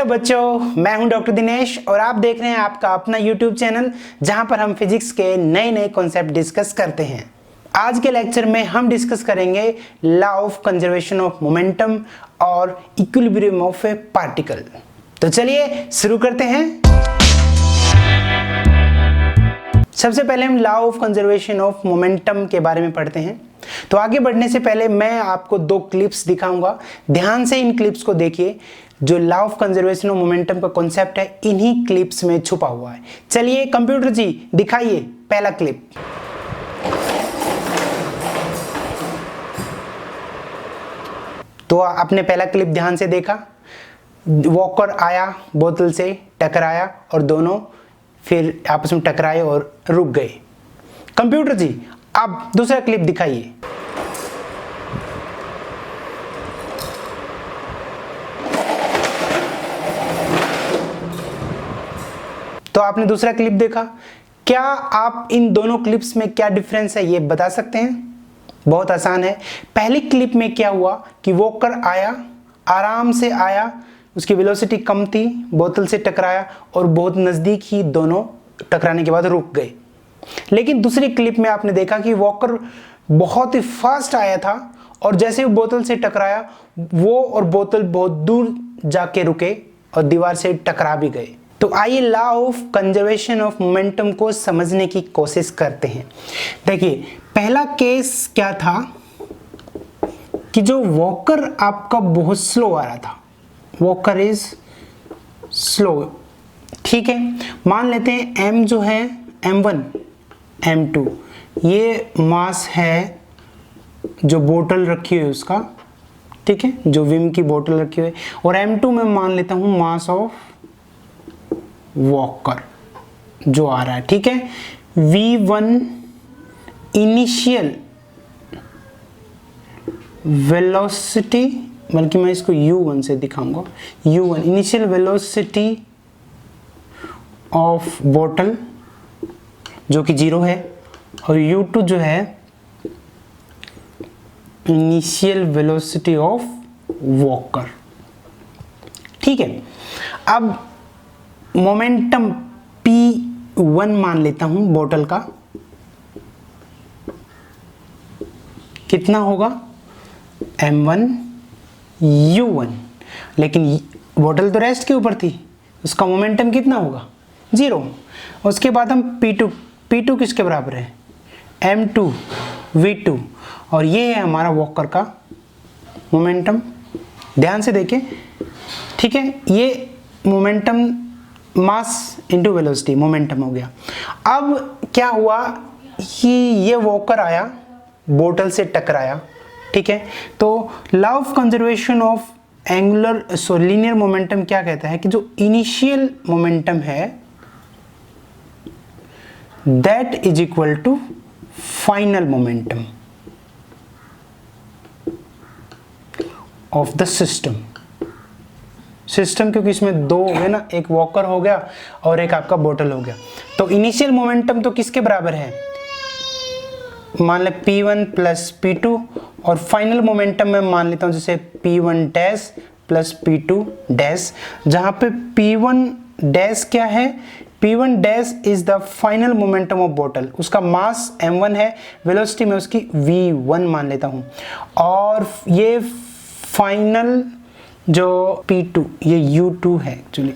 बच्चों, मैं हूं डॉक्टर दिनेश और आप देख रहे हैं आपका अपना YouTube चैनल जहां पर हम फिजिक्स के नए नए कॉन्सेप्ट डिस्कस करते हैं। आज के लेक्चर में हम डिस्कस करेंगे law of conservation of momentum और इक्विलिब्रियम ऑफ ए पार्टिकल। तो चलिए शुरू करते हैं। सबसे पहले हम law of conservation of momentum के बारे में पढ़ते हैं। तो आगे बढ़ने से पहले मैं आपको दो क्लिप्स दिखाऊंगा, ध्यान से इन क्लिप्स को देखिए। जो law of conservation of momentum का कॉन्सेप्ट है इन्हीं क्लिप्स में छुपा हुआ है। चलिए कंप्यूटर जी दिखाइए पहला क्लिप। तो आपने पहला क्लिप ध्यान से देखा, वॉकर आया, बोतल से टकराया और दोनों फिर आपस में टकराए और रुक गए। कंप्यूटर जी अब दूसरा क्लिप दिखाइए। तो आपने दूसरा क्लिप देखा, क्या आप इन दोनों क्लिप्स में क्या डिफरेंस है ये बता सकते हैं? बहुत आसान है। पहली क्लिप में क्या हुआ कि वॉकर आया, आराम से आया, उसकी वेलोसिटी कम थी, बोतल से टकराया और बहुत नजदीक ही दोनों टकराने के बाद रुक गए। लेकिन दूसरी क्लिप में आपने देखा कि वॉकर बहुत ही फास्ट आया था और जैसे वो बोतल से टकराया वो और बोतल बहुत दूर जाके रुके और दीवार से टकरा भी गए। तो आइए law of conservation of momentum को समझने की कोशिश करते हैं। देखिए पहला केस क्या था कि जो वॉकर आपका बहुत स्लो आ रहा था, वॉकर इज स्लो, ठीक है। मान लेते हैं m जो है m1 m2, ये मास है जो बोतल रखी हुई है उसका, ठीक है, जो विम की बोतल रखी हुई है, और m2 में मान लेता हूं मास ऑफ वॉकर जो आ रहा है, ठीक है। v1 इनिशियल वेलोसिटी, बल्कि मैं इसको u1 से दिखाऊंगा, u1 इनिशियल वेलोसिटी ऑफ बोतल जो कि 0 है, और u2 जो है इनिशियल वेलोसिटी ऑफ वॉकर, ठीक है। अब मोमेंटम p1 मान लेता हूं बोतल का, कितना होगा m1 u1, लेकिन बोतल तो रेस्ट के ऊपर थी, उसका मोमेंटम कितना होगा 0। उसके बाद हम p2 किसके बराबर है m2 v2, और ये है हमारा वॉकर का मोमेंटम। ध्यान से देखें, ठीक है, ये momentum mass into velocity momentum हो गया। अब क्या हुआ कि ये वॉकर आया, बोतल से टकराया, ठीक है। तो law of conservation of angular linear momentum क्या कहता है कि जो इनिशियल मोमेंटम है that is equal to final momentum of the system. क्योंकि इसमें दो हो गए ना, एक वॉकर हो गया और एक आपका बोतल हो गया। तो इनिशियल मोमेंटम तो किसके बराबर है, मान ले p1 प्लस p2, और फाइनल मोमेंटम में मान लेता हूं जैसे p1 dash plus p2 dash, जहां पे p1 डैश क्या है, p1 dash is the final momentum of बोतल, उसका मास m1 है, वेलोसिटी में उसकी v1 मान लेता हूं, और ये फाइनल जो p2 ये u2 है, एक्चुअली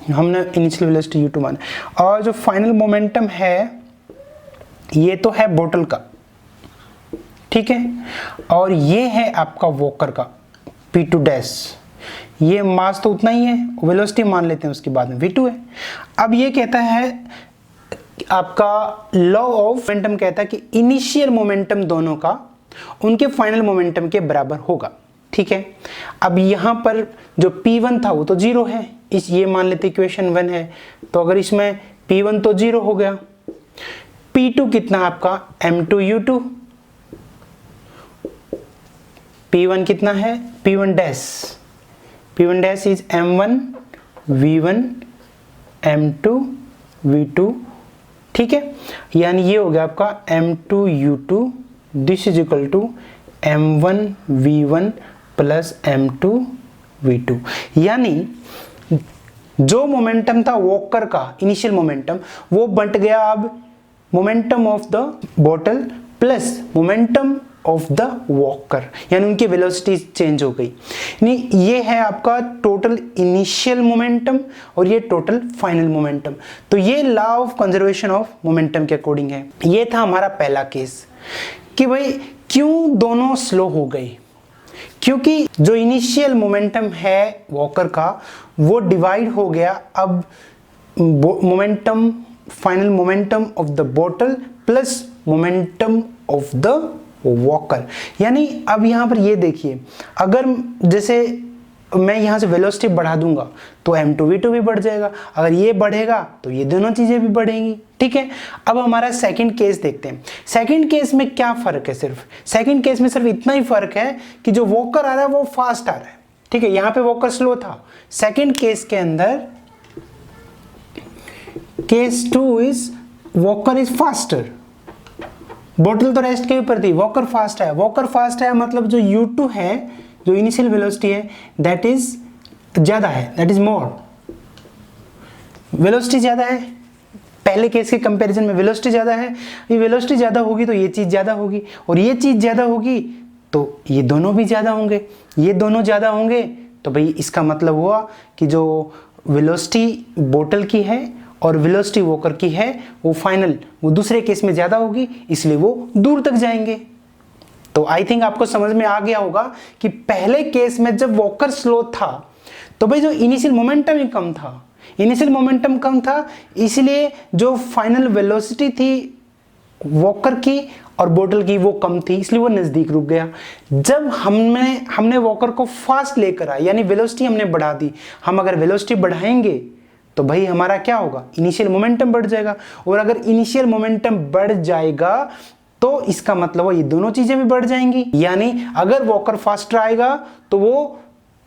हमने इनिशियल वेलोसिटी u2 माना, और जो फाइनल मोमेंटम है ये तो है बोतल का, ठीक है, और ये है आपका वॉकर का p2 डैश, ये मास तो उतना ही है, वेलोसिटी मान लेते हैं उसके बाद में v2 है। अब ये कहता है आपका लॉ ऑफ मोमेंटम कहता है कि इनिशियल मोमेंटम दोनों का उनके फाइनल मोमेंटम के बराबर होगा, ठीक है। अब यहाँ पर जो p1 था वो तो 0 है, इस ये मान लेते इक्वेशन 1 है, तो अगर इसमें p1 तो 0 हो गया, p2 कितना आपका m2 u2, p1 कितना है p1 dash is m1 v1 m2 v2, ठीक है। यानी ये हो गया आपका m2 u2 this is equal to m1 v1 plus m2 v2, यानी जो मोमेंटम था वॉकर का इनिशियल मोमेंटम, वो बंट गया अब momentum of the bottle plus momentum of the walker, यानी उनकी वेलोसिटी चेंज हो गई। नहीं, ये है आपका टोटल इनिशियल मोमेंटम और ये टोटल फाइनल मोमेंटम। तो ये law of conservation of momentum के अकॉर्डिंग है। ये था हमारा पहला केस कि भाई क्यों दोनों स्लो हो गए, क्योंकि जो इनिशियल मोमेंटम है वॉकर का वो डिवाइड हो गया अब momentum, final momentum of the bottle plus momentum of the walker. यानी अब यहाँ पर ये देखिए, अगर जैसे मैं यहाँ से वेलोसिटी बढ़ा दूंगा तो m2v2 भी बढ़ जाएगा, अगर ये बढ़ेगा तो ये दोनों चीजें भी बढ़ेंगी। ठीक है, अब हमारा सेकंड केस देखते हैं। सेकंड केस में क्या फर्क है, सिर्फ सेकंड केस में सिर्फ इतना ही फर्क है कि जो वॉकर आ रहा है वो फास्ट आ रहा है। ठीक है, यहाँ पे वॉकर स्लो था। सेकंड केस के अंदर case 2 is walker is faster, bottle तो रेस्ट के ऊपर थी, वॉकर फास्ट है। वॉकर फास्ट है मतलब जो u2 है, जो इनिशियल वेलोसिटी है दैट इज ज्यादा है, दैट इज मोर, वेलोसिटी ज्यादा है। पहले केस के कंपैरिजन में वेलोसिटी ज्यादा है, ये वेलोसिटी ज्यादा होगी तो ये चीज ज्यादा होगी, और ये चीज ज्यादा होगी तो ये दोनों भी ज्यादा होंगे, ये दोनों ज्यादा होंगे। तो भाई इसका मतलब हुआ कि जो वेलोसिटी बॉटल की है और वेलोसिटी वॉकर की है वो फाइनल, वो दूसरे केस में ज्यादा होगी, इसलिए वो दूर तक जाएंगे। तो आई थिंक आपको समझ में आ गया होगा कि पहले केस में जब वॉकर स्लो था तो भाई जो इनिशियल मोमेंटम ही कम था, इनिशियल मोमेंटम कम था, इसलिए जो फाइनल वेलोसिटी थी वॉकर की और बॉटल की वो कम थी, इसलिए वो नजदीक रुक गया। जब हमने वॉकर को फास्ट लेकर आए, यानी वेलोसिटी हमने बढ़ा दी, हम अगर वेलोसिटी बढ़ाएंगे तो भाई हमारा क्या होगा, इनिशियल मोमेंटम बढ़ जाएगा, और अगर इनिशियल मोमेंटम बढ़ जाएगा तो इसका मतलब वो ये दोनों चीजें भी बढ़ जाएंगी। यानी अगर वॉकर फास्ट आएगा तो वो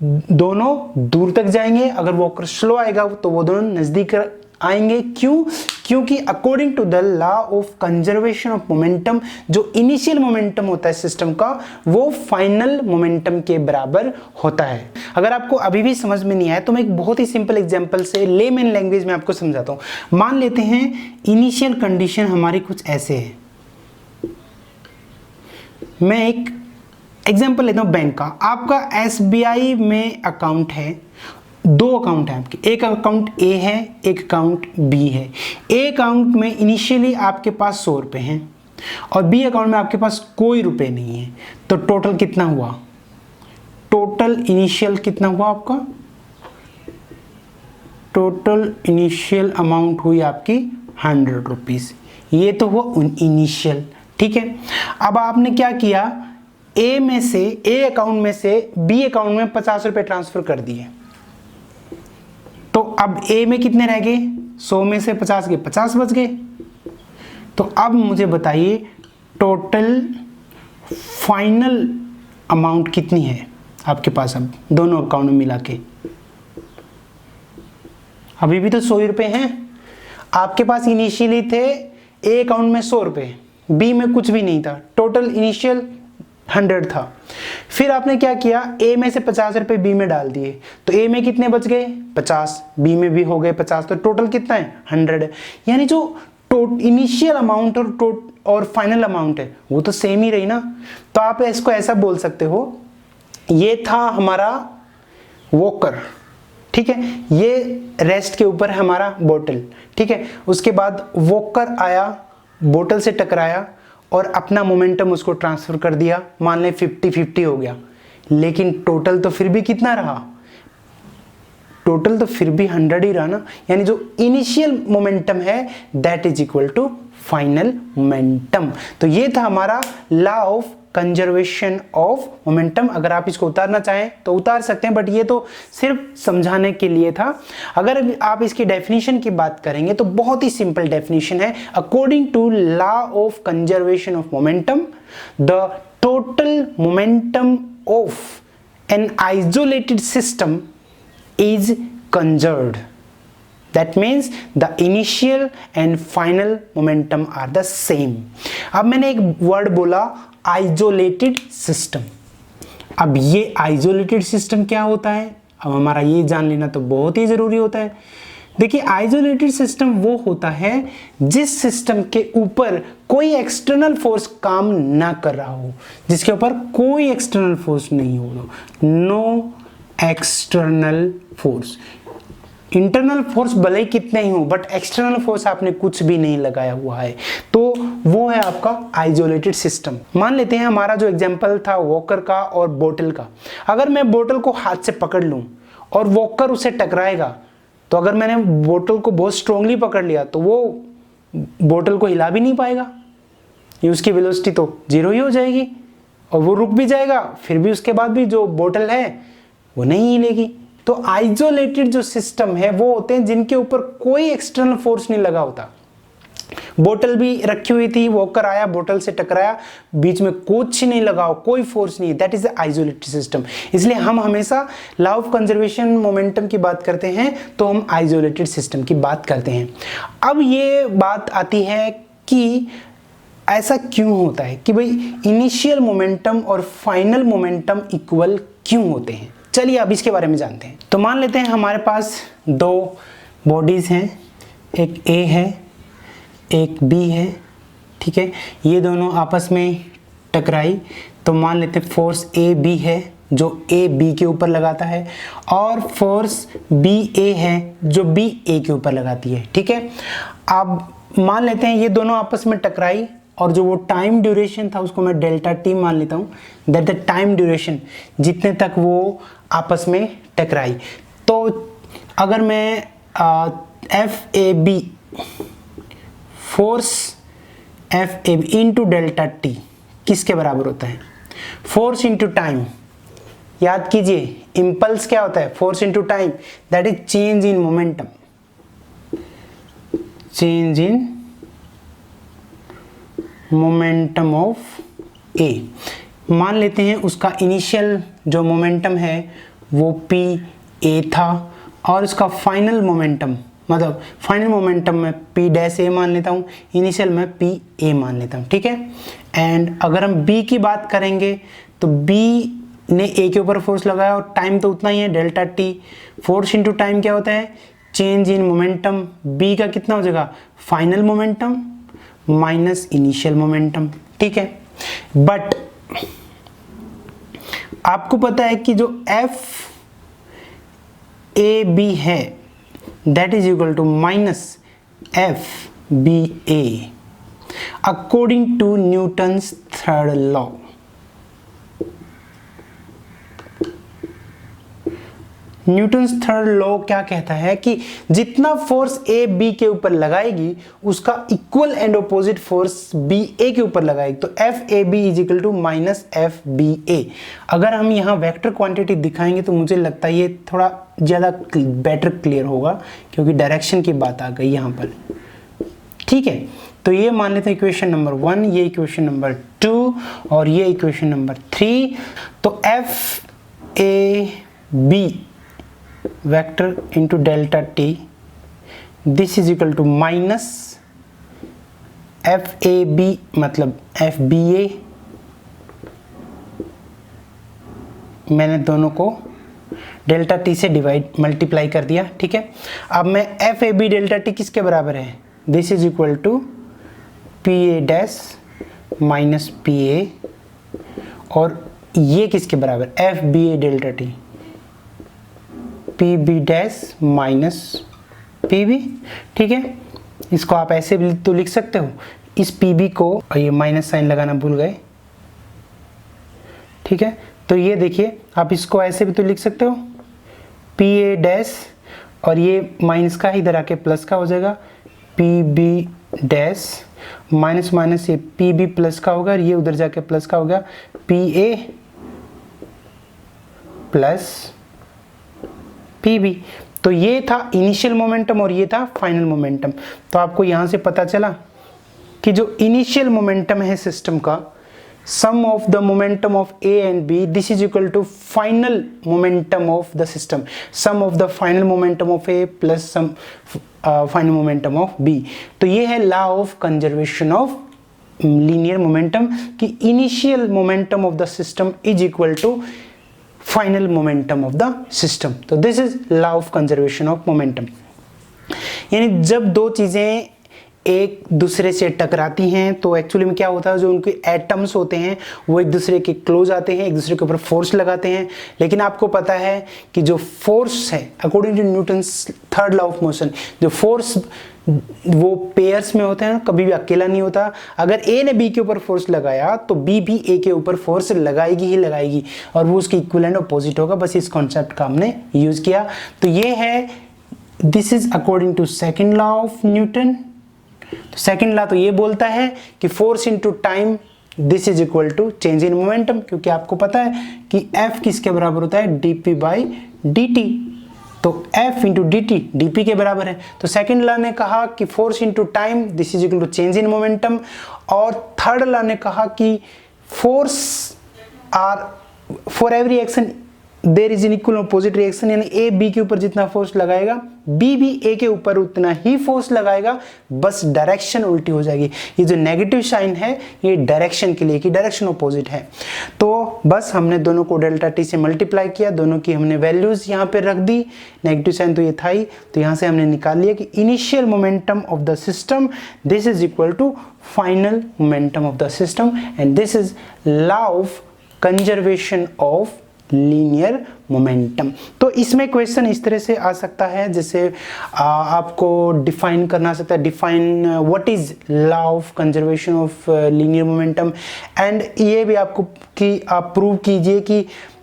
दोनों दूर तक जाएंगे, अगर वॉकर स्लो आएगा तो वो दोनों नजदीक आएंगे। क्यों? क्योंकि according to the law of conservation of momentum, जो इनिशियल मोमेंटम होता है सिस्टम का वो फाइनल मोमेंटम के बराबर होता है। अगर आपको अभी भी समझ में नहीं आया तो मैं एक बहुत ही सिंपल एग्जांपल से लेमैन लैंग्वेज में आपको समझाता हूं। मान लेते हैं इनिशियल कंडीशन हमारी कुछ ऐसे है, मैं एक एग्जांपल लेता हूं बैंक का। आपका SBI में अकाउंट है, दो अकाउंट है आपके, एक अकाउंट A है, एक अकाउंट B है। A अकाउंट में इनिशियली आपके पास 100 रुपए हैं और B अकाउंट में आपके पास कोई रुपए नहीं है। तो टोटल कितना हुआ, टोटल इनिशियल कितना हुआ आपका, टोटल इनिशियल अमाउंट हुई आपकी 100 रुपीज। ये तो हुआ इनिशियल। ठीक है, अब आपने क्या किया, A में से, A अकाउंट में से B अकाउंट में 50 रुपए ट्रांसफर कर दिए। तो अब A में कितने रह गए, 100 में से 50 गए, 50 बच गए। तो अब मुझे बताइए टोटल फाइनल अमाउंट कितनी है आपके पास अब दोनों अकाउंट में मिला के। अभी भी तो 100 रुपए हैं आपके पास, इनिशियली थे A अकाउंट में 100 रुपए, B में कुछ भी नहीं था, टोटल इनिशियल 100 था। फिर आपने क्या किया, A में से 50 रुपए B में डाल दिए, तो A में कितने बच गए 50, B में भी हो गए 50, तो टोटल कितना है 100। यानी जो इनिशियल अमाउंट और फाइनल अमाउंट है वो तो सेम ही रही ना। तो आप इसको ऐसा बोल सकते हो, ये था हमारा वॉकर, ठीक है, ये रेस्ट के ऊपर है हमारा बोतल, ठीक है। उसके बाद वॉकर आया, बोतल से टकराया और अपना मोमेंटम उसको ट्रांसफर कर दिया, मान लें 50-50 हो गया, लेकिन टोटल तो फिर भी कितना रहा, टोटल तो फिर भी 100 ही रहा ना। यानी जो इनिशियल मोमेंटम है that is equal to final momentum. तो ये था हमारा law of conservation of momentum. अगर आप इसको उतारना चाहें तो उतार सकते हैं, बट ये तो सिर्फ समझाने के लिए था। अगर आप इसकी डेफिनेशन की बात करेंगे तो बहुत ही सिंपल डेफिनेशन है। According to law of conservation of momentum, the total momentum of an isolated system is conserved. That means the initial and final momentum are the same. अब मैंने एक वर्ड बोला isolated system। अब ये isolated system क्या होता है अब हमारा ये जान लेना तो बहुत ही ज़रूरी होता है। देखिए आइसोलेटेड सिस्टम वो होता है जिस सिस्टम के ऊपर कोई एक्सटर्नल फोर्स काम ना कर रहा हो, जिसके ऊपर कोई एक्सटर्नल फोर्स नहीं हो, no external force. Internal force भले ही कितने ही हो बट एक्सटर्नल फोर्स आपने कुछ भी नहीं लगाया हुआ है, तो वो है आपका आइसोलेटेड सिस्टम। मान लेते हैं हमारा जो एग्जांपल था वॉकर का और बोतल का। अगर मैं बोतल को हाथ से पकड़ लूं और वॉकर उसे टकराएगा, तो अगर मैंने बोतल को बहुत स्ट्रांगली पकड़ लिया तो वो बोतल को हिला भी नहीं पाएगा, ये उसकी वेलोसिटी तो जीरो ही हो जाएगी और वो रुक भी जाएगा, फिर भी उसके बाद भी जो बोतल है वो नहीं हिलेगी। तो आइसोलेटेड जो सिस्टम है वो होते हैं जिनके ऊपर कोई एक्सटर्नल फोर्स नहीं लगा होता। बोतल भी रखी हुई थी, वॉकर आया, बोतल से टकराया, बीच में कुछ नहीं लगा, कोई फोर्स नहीं, दैट इज आइसोलेटेड सिस्टम। इसलिए हम हमेशा लॉ ऑफ कंजर्वेशन मोमेंटम की बात करते हैं तो हम आइसोलेटेड सिस्टम की बात करते हैं। अब ये बात आती है कि ऐसा क्यों होता है कि भाई इनिशियल मोमेंटम और फाइनल मोमेंटम इक्वल क्यों होते हैं। चलिए अब इसके बारे में जानते हैं। तो मान लेते हैं हमारे पास दो बॉडीज हैं, एक ए है एक बी है, ठीक है। ये दोनों आपस में टकराई तो मान लेते हैं फोर्स ए बी है जो ए बी के ऊपर लगाता है और फोर्स बी ए है जो बी ए के ऊपर लगाती है, ठीक है। अब मान लेते हैं ये दोनों आपस में टकराई और जो वो टाइम ड्यूरेशन था उसको मैं डेल्टा टी मान लेता हूँ, दैट द टाइम ड्यूरेशन जितने तक वो आपस में टकराई। तो अगर मैं F A B force F A B into delta T किसके बराबर होता है, फोर्स इंटू टाइम। याद कीजिए इम्पल्स क्या होता है, force into time, that is change in momentum, change in momentum of A. मान लेते हैं उसका इनिशियल जो मोमेंटम है वो पी ए था और उसका फाइनल मोमेंटम, मतलब फाइनल मोमेंटम में पी डैश ए मान लेता हूँ, इनिशियल में पी ए मान लेता हूँ, ठीक है। एंड अगर हम बी की बात करेंगे तो बी ने ए के ऊपर फोर्स लगाया और टाइम तो उतना ही है delta T. Force into time क्या होता है, चेंज इन मोमेंटम। बी का कितना हो जाएगा, final momentum minus initial momentum, ठीक है। बट आपको पता है कि जो एफ ए बी है that is equal to minus F B A according to Newton's third law. Newton's third law क्या कहता है कि जितना फोर्स ए बी के ऊपर लगाएगी उसका equal and opposite force B A के ऊपर लगाएगी, तो F A B is equal to minus F B A. अगर हम यहाँ वेक्टर क्वांटिटी दिखाएंगे तो मुझे लगता है ये थोड़ा ज़्यादा बेटर क्लियर होगा क्योंकि डायरेक्शन की बात आ गई यहाँ पर, ठीक है। तो ये मान लेते हैं इक्वेशन नंबर 1, ये इक्वेशन नंबर 2 और ये इक्वेशन नंबर 3। तो F A B vector into delta T this is equal to minus F A B मतलब एफ बी ए। मैंने दोनों को डेल्टा टी से मल्टीप्लाई कर दिया, ठीक है। अब मैं F A B delta T किसके बराबर है, this is equal to P A dash minus P A और ये किसके बराबर, F B A delta T P B dash minus P B, ठीक है। इसको आप ऐसे भी तो लिख सकते हो, इस पी बी को, और ये माइनस साइन लगाना भूल गए, ठीक है। तो ये देखिए आप इसको ऐसे भी तो लिख सकते हो, पी ए डैश और ये माइनस का इधर आके प्लस का हो जाएगा, P B dash minus minus ये पी बी प्लस का होगा और ये उधर जाके प्लस का होगा, P A plus P B. तो ये था इनिशियल मोमेंटम और ये था फाइनल मोमेंटम। तो आपको यहाँ से पता चला कि जो इनिशियल मोमेंटम है सिस्टम का, sum of the momentum of A and B this is equal to final momentum of the system, sum of the final momentum of A plus sum final momentum of B. तो ये है law of conservation of linear momentum कि initial momentum of the system is equal to final momentum of the system. तो this is law of conservation of momentum. यानी जब दो चीजें एक दूसरे से टकराती हैं तो एक्चुअली में क्या होता है, जो उनके एटम्स होते हैं वो एक दूसरे के क्लोज आते हैं, एक दूसरे के ऊपर फोर्स लगाते हैं। लेकिन आपको पता है कि जो फोर्स है according to Newton's third law of motion, जो फोर्स वो पेयर्स में होते हैं, कभी भी अकेला नहीं होता। अगर ए ने बी के ऊपर फोर्स लगाया तो बी भी ए के ऊपर फोर्स लगाएगी ही लगाएगी, और वो उसके इक्विवेलेंट अपोजिट होगा। बस इस कॉन्सेप्ट का हमने यूज किया। तो ये है, this is according to second law of Newton. तो सेकंड लॉ तो ये बोलता है कि force into time this is equal to change in momentum, क्योंकि आपको पता है कि F किसके बराबर होता है, dp बाई dt। तो F इंटू dt dp के बराबर है। तो सेकंड लॉ ने कहा कि force into time this is equal to change in momentum, और थर्ड लॉ ने कहा कि force are for every action there is an equal opposite reaction, यानी ए बी के ऊपर जितना फोर्स लगाएगा बी भी ए के ऊपर उतना ही फोर्स लगाएगा, बस डायरेक्शन उल्टी हो जाएगी। ये जो नेगेटिव साइन है ये डायरेक्शन के लिए कि डायरेक्शन अपोजिट है। तो बस हमने दोनों को डेल्टा टी से मल्टीप्लाई किया, दोनों की हमने वैल्यूज यहाँ पे रख दी। नेगेटिव साइन तो ये था ही, तो यहाँ से हमने निकाल लिया कि initial momentum of the system this is equal to final momentum of the system, and this is law of conservation of linear momentum. तो इसमें क्वेश्चन इस तरह से आ सकता है, जैसे आपको डिफाइन करना सकता है, define what is law of conservation of linear momentum, and ये भी आपको कि आप प्रूव कीजिए कि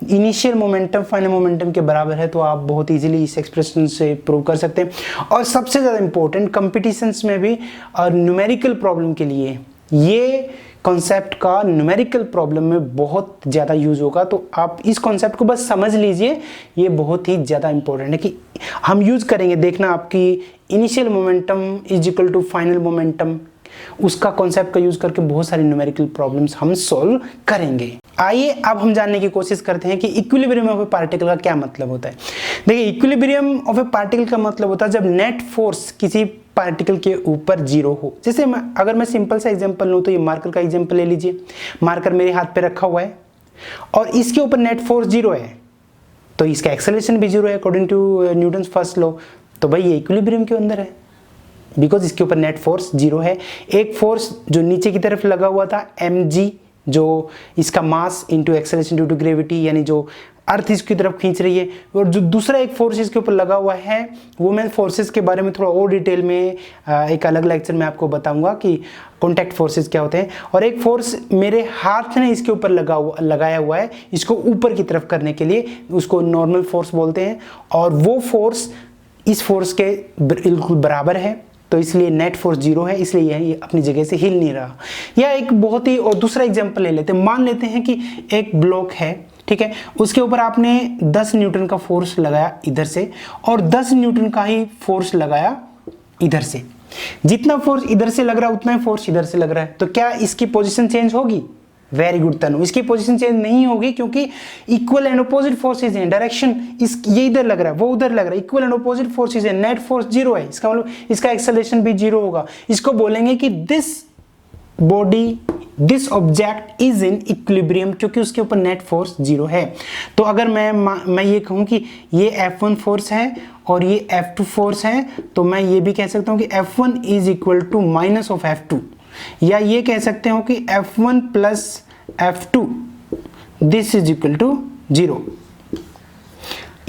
इनिशियल मोमेंटम फाइनल मोमेंटम के बराबर है। तो आप बहुत इजीली इस एक्सप्रेशन से प्रूव कर सकते हैं। और सबसे ज़्यादा इंपॉर्टेंट कंपटीशंस में भी और न्यूमेरिकल प्रॉब्लम के लिए ये कॉन्सेप्ट का न्यूमेरिकल प्रॉब्लम में बहुत ज़्यादा यूज होगा। तो आप इस कॉन्सेप्ट को बस समझ लीजिए, ये बहुत ही ज़्यादा इंपॉर्टेंट है कि हम यूज करेंगे। देखना आपकी initial momentum is equal to final momentum, उसका कॉन्सेप्ट का यूज करके बहुत सारी न्यूमेरिकल प्रॉब्लम्स हम सॉल्व करेंगे। आइए अब हम जानने की कोशिश करते हैं कि इक्विलिब्रियम ऑफ ए पार्टिकल का क्या मतलब होता है। देखिए, इक्विलिब्रियम ऑफ ए पार्टिकल का मतलब होता है जब नेट फोर्स किसी पार्टिकल के ऊपर जीरो हो। जैसे अगर मैं सिंपल सा एग्जांपल लूँ तो ये मार्कर का एग्जांपल ले लीजिए। मार्कर मेरे हाथ पे रखा हुआ है और इसके ऊपर नेट फोर्स जीरो है, तो इसका एक्सेलरेशन भी जीरो है according to Newton's first law. तो भाई ये इक्विलिब्रियम के अंदर है, बिकॉज इसके ऊपर नेट फोर्स जीरो है। एक फोर्स जो नीचे की तरफ लगा हुआ था mg, जो इसका mass into acceleration due to gravity, यानी जो अर्थ इसकी तरफ खींच रही है, और जो दूसरा एक फोर्स इसके ऊपर लगा हुआ है वो मैं फोर्सेस के बारे में थोड़ा और डिटेल में एक अलग लेक्चर में आपको बताऊंगा कि कॉन्टैक्ट फोर्सेस क्या होते हैं। और एक फोर्स मेरे हाथ ने इसके ऊपर लगाया हुआ है इसको ऊपर की तरफ करने के लिए, उसको नॉर्मल फोर्स बोलते हैं, और वो फोर्स इस फोर्स के बिल्कुल बराबर है, तो इसलिए नेट फोर्स जीरो है, इसलिए ये अपनी जगह से हिल नहीं रहा। या एक बहुत ही और दूसरा एग्जांपल ले लेते हैं। मान लेते हैं कि एक ब्लॉक है, ठीक है, उसके ऊपर आपने 10 न्यूटन का फोर्स लगाया इधर से और 10 न्यूटन का ही फोर्स लगाया इधर से। जितना फोर्स इधर से लग रहा है उतना ही फोर्स इधर से लग रहा है, तो क्या इसकी पोजीशन चेंज होगी? वेरी गुड तनु, इसकी पोजीशन चेंज नहीं होगी, क्योंकि इक्वल एंड अपोजिट फोर्सेज हैं। डायरेक्शन ये इधर लग रहा है, वो उधर लग रहा है, इक्वल एंड अपोजिट फोर्सेज है। नेट फोर्स जीरो है, इसका मतलब इसका एक्सेलरेशन भी जीरो होगा। इसको बोलेंगे कि this body, this object is in equilibrium, क्योंकि उसके ऊपर नेट फोर्स जीरो है। तो अगर मैं ये कहूँ कि ये F1 फोर्स है और ये F2 फोर्स है, तो मैं ये भी कह सकता हूँ कि F1 is equal to minus of F2, या ये कह सकते हो कि F1 plus F2 this is equal to zero.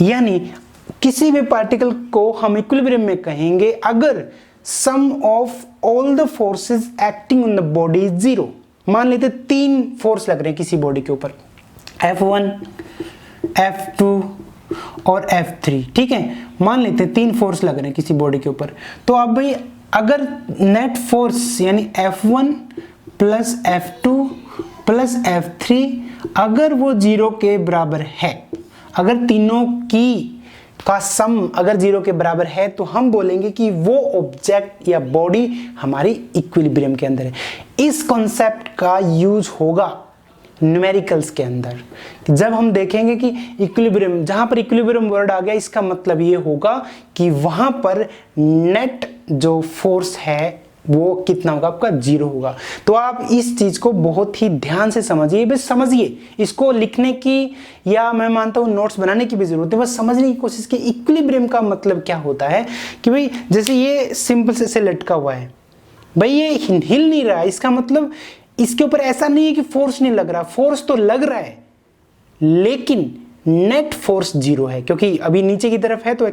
यानी किसी भी पार्टिकल को हम इक्विलिब्रियम में कहेंगे अगर sum of all the forces acting on the body is zero. मान लेते 3 फोर्स लग रहे हैं किसी बॉडी के ऊपर, F1, F2 और F3, ठीक है, मान लेते 3 फोर्स लग रहे हैं किसी बॉडी के ऊपर। तो अब भाई अगर नेट फोर्स यानी F1 plus F2 plus F3 अगर वो जीरो के बराबर है, अगर तीनों की का सम अगर जीरो के बराबर है, तो हम बोलेंगे कि वो ऑब्जेक्ट या बॉडी हमारी इक्विलिब्रियम के अंदर है। इस कॉन्सेप्ट का यूज होगा न्यूमेरिकल्स के अंदर। जब हम देखेंगे कि इक्विलिब्रियम, जहां पर इक्विलिब्रियम वर्ड आ गया, इसका मतलब ये होगा कि वहां पर नेट जो फोर्स है वो कितना होगा आपका 0 होगा। तो आप इस चीज को बहुत ही ध्यान से समझिए, बस समझिए, इसको लिखने की या मैं मानता हूँ नोट्स बनाने की भी जरूरत है, बस समझने की कोशिश की इक्विलिब्रियम का मतलब क्या होता है। कि भाई जैसे ये सिंपल से लटका हुआ है, भाई ये हिल नहीं रहा है, इसका मतलब इसके ऊपर ऐसा नहीं है कि फोर्स नहीं लग रहा, फोर्स तो लग रहा है लेकिन नेट फोर्स 0 है, क्योंकि अभी नीचे की तरफ है तो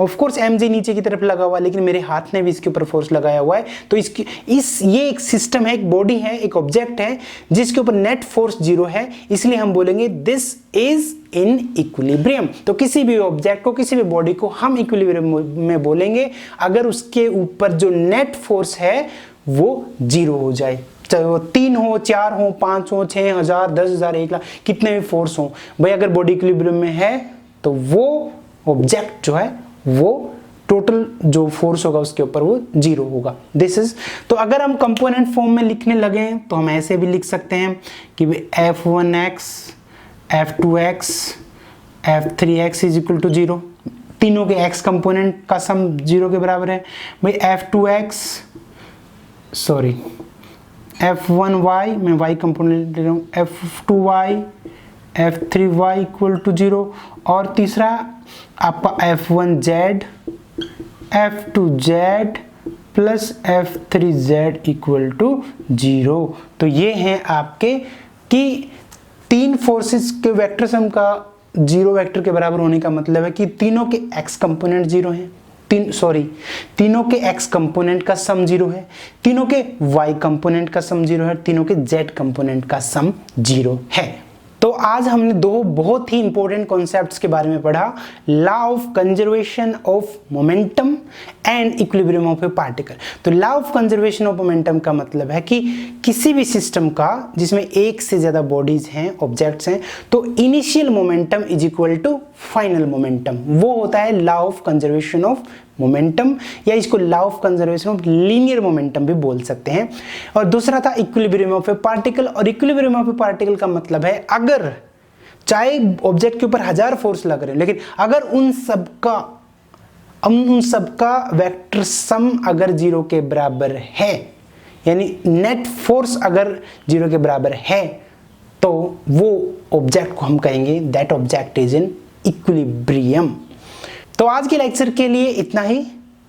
ऑफ कोर्स mg नीचे की तरफ लगा हुआ है, लेकिन मेरे हाथ ने भी इसके ऊपर फोर्स लगाया हुआ है। तो ये एक सिस्टम है, एक बॉडी है, एक ऑब्जेक्ट है जिसके ऊपर नेट फोर्स 0 है, इसलिए हम बोलेंगे दिस इज इन इक्विलिब्रियम। तो किसी भी ऑब्जेक्ट को, किसी भी बॉडी को हम इक्विलिब्रियम में बोलेंगे अगर उसके ऊपर जो नेट फोर्स है वो 0 हो जाए, चाहे वो 3 हो, 4 हो, 5 हो, 6,000, 10,000, 1,00,000, कितने भी फोर्स हो, भाई अगर बॉडी इक्विलिब्रियम में है तो वो ऑब्जेक्ट जो है वो टोटल जो फोर्स होगा उसके ऊपर वो 0 होगा। दिस इज, तो अगर हम कंपोनेंट फॉर्म में लिखने लगे तो हम ऐसे भी लिख सकते हैं कि f1x, f2x, f3x is equal to 0। तीनों के x कंपोनेंट का सम 0 के बराबर है। भाई f2x, सॉरी f1y, मैं y कंपोनेंट ले रहा हूँ, f2y, f3y इक्वल टू 0, और तीसरा आपका f1z, f2z plus f3z equal to 0। तो ये हैं आपके कि तीन फोर्सेस के वेक्टर सम का 0 वेक्टर के बराबर होने का मतलब है कि तीनों के x कंपोनेंट 0 हैं, तीनों के x कंपोनेंट का सम 0 है, तीनों के y कंपोनेंट का सम 0 है, तीनों के z कंपोनेंट का सम 0 है। तो आज हमने दो बहुत ही इंपॉर्टेंट कॉन्सेप्ट्स के बारे में पढ़ा, law of conservation of momentum and equilibrium of a particle. तो law of conservation of momentum का मतलब है कि किसी भी सिस्टम का जिसमें एक से ज्यादा बॉडीज हैं, ऑब्जेक्ट्स हैं, तो initial momentum is equal to final momentum, वो होता है law of conservation of momentum, या इसको law of conservation of linear momentum भी बोल सकते हैं। और दूसरा था इक्विलिब्रियम ऑफ ए पार्टिकल, और इक्विलिब्रियम ऑफ ए पार्टिकल का मतलब है अगर चाहे ऑब्जेक्ट के ऊपर 1000 फोर्स लग रहे हैं, लेकिन अगर उन सबका वेक्टर सम अगर 0 के बराबर है, यानी नेट फोर्स अगर 0 के बराबर है, तो वो ऑब्जेक्ट को हम कहेंगे that object is in equilibrium. तो आज के लेक्चर के लिए इतना ही।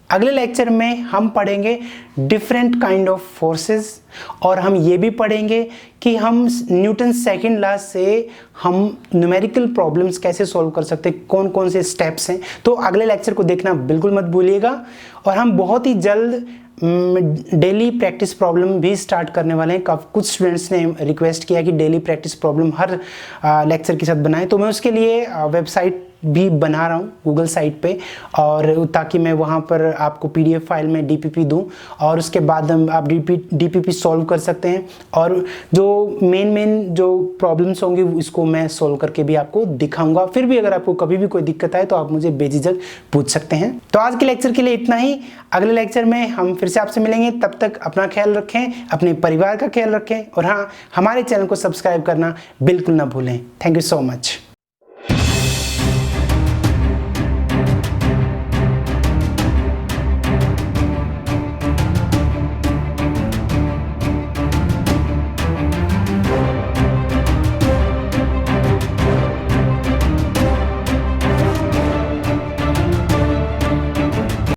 अगले लेक्चर में हम पढ़ेंगे डिफरेंट काइंड ऑफ फोर्सेस, और हम ये भी पढ़ेंगे कि हम न्यूटन सेकंड लॉ से हम न्यूमेरिकल प्रॉब्लम्स कैसे सॉल्व कर सकते हैं, कौन कौन से स्टेप्स हैं। तो अगले लेक्चर को देखना बिल्कुल मत भूलिएगा। और हम बहुत ही जल्द डेली प्रैक्टिस प्रॉब्लम भी स्टार्ट करने वाले हैं। कुछ स्टूडेंट्स ने रिक्वेस्ट किया कि डेली प्रैक्टिस प्रॉब्लम हर लेक्चर के साथ बनाएं, तो मैं उसके लिए वेबसाइट भी बना रहा हूँ गूगल साइट पे, और ताकि मैं वहाँ पर आपको PDF फाइल में DPP दूँ, और उसके बाद आप DPP सॉल्व कर सकते हैं, और जो मेन जो प्रॉब्लम्स होंगी इसको मैं सॉल्व करके भी आपको दिखाऊंगा। फिर भी अगर आपको कभी भी कोई दिक्कत आए तो आप मुझे बेझिझक पूछ सकते हैं। तो आज के लेक्चर के लिए इतना ही। अगले लेक्चर में हम फिर से आपसे मिलेंगे, तब तक अपना ख्याल रखें, अपने परिवार का ख्याल रखें, और हाँ, हमारे चैनल को सब्सक्राइब करना बिल्कुल ना भूलें। Thank you so much.